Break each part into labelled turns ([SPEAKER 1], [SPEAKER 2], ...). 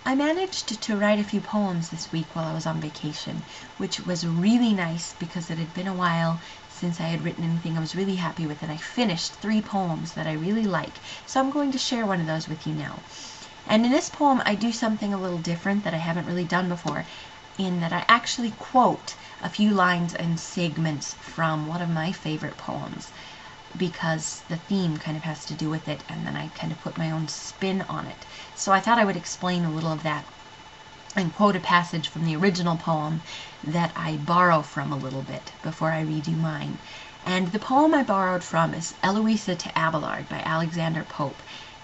[SPEAKER 1] I managed to write a few poems this week while I was on vacation, which was really nice because it had been a while since I had written anything I was really happy with, and I finished 3 poems that I really like. So I'm going to share one of those with you now. And in this poem, I do something a little different that I haven't really done before, in that I actually quote a few lines and segments from one of my favorite poems, because the theme kind of has to do with it, and then I kind of put my own spin on it. So I thought I would explain a little of that and quote a passage from the original poem that I borrow from a little bit before I read you mine. And the poem I borrowed from is Eloisa to Abelard by Alexander Pope.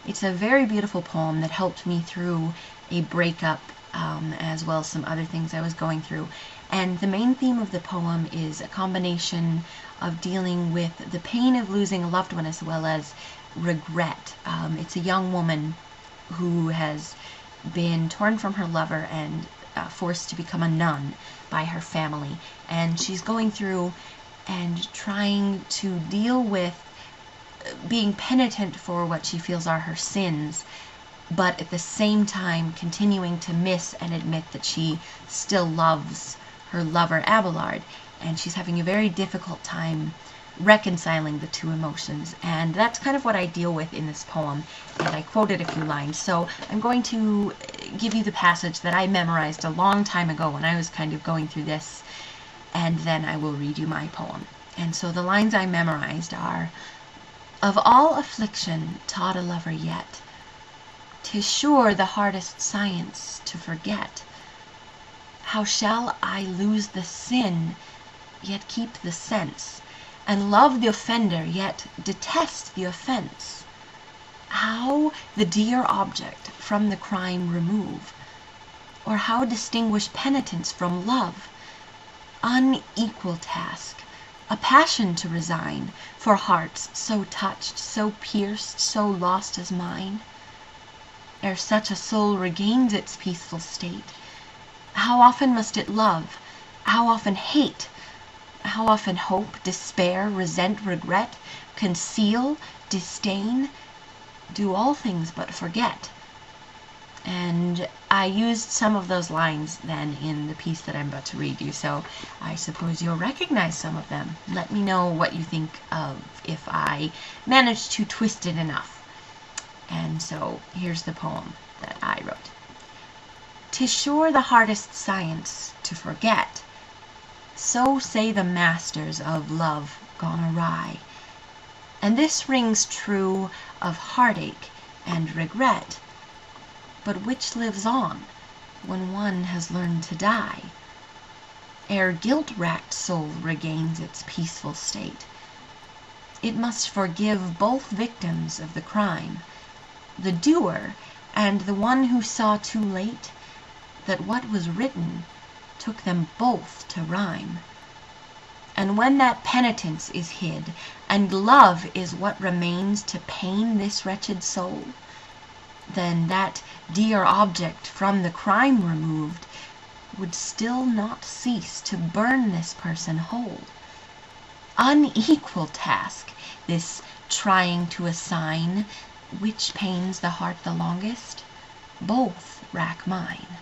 [SPEAKER 1] It's a very beautiful poem that helped me through a breakup, as well as some other things I was going through. And the main theme of the poem is a combination of dealing with the pain of losing a loved one as well as regret. It's a young woman who has been torn from her lover and forced to become a nun by her family. And she's going through and trying to deal with being penitent for what she feels are her sins, but at the same time continuing to miss and admit that she still loves her lover Abelard, and she's having a very difficult time reconciling the two emotions. And that's kind of what I deal with in this poem, and I quoted a few lines. So I'm going to give you the passage that I memorized a long time ago when I was kind of going through this, and then I will read you my poem. And so the lines I memorized are, "Of all affliction taught a lover yet, 'tis sure the hardest science to forget. How shall I lose the sin, yet keep the sense, and love the offender, yet detest the offense? How the dear object from the crime remove, or how distinguish penitence from love? Unequal task, a passion to resign for hearts so touched, so pierced, so lost as mine. Ere such a soul regains its peaceful state, how often must it love, how often hate, how often hope, despair, resent, regret, conceal, disdain, do all things but forget." And I used some of those lines then in the piece that I'm about to read you, so I suppose you'll recognize some of them. Let me know what you think of if I managed to twist it enough. And so here's the poem that I wrote. "'Tis sure the hardest science to forget, so say the masters of love gone awry, and this rings true of heartache and regret. But which lives on when one has learned to die? Ere guilt-racked soul regains its peaceful state, it must forgive both victims of the crime, the doer and the one who saw too late that what was written took them both to rhyme. And when that penitence is hid, and love is what remains to pain this wretched soul, then that dear object from the crime removed would still not cease to burn this person whole. Unequal task, this trying to assign which pains the heart the longest, both rack mine."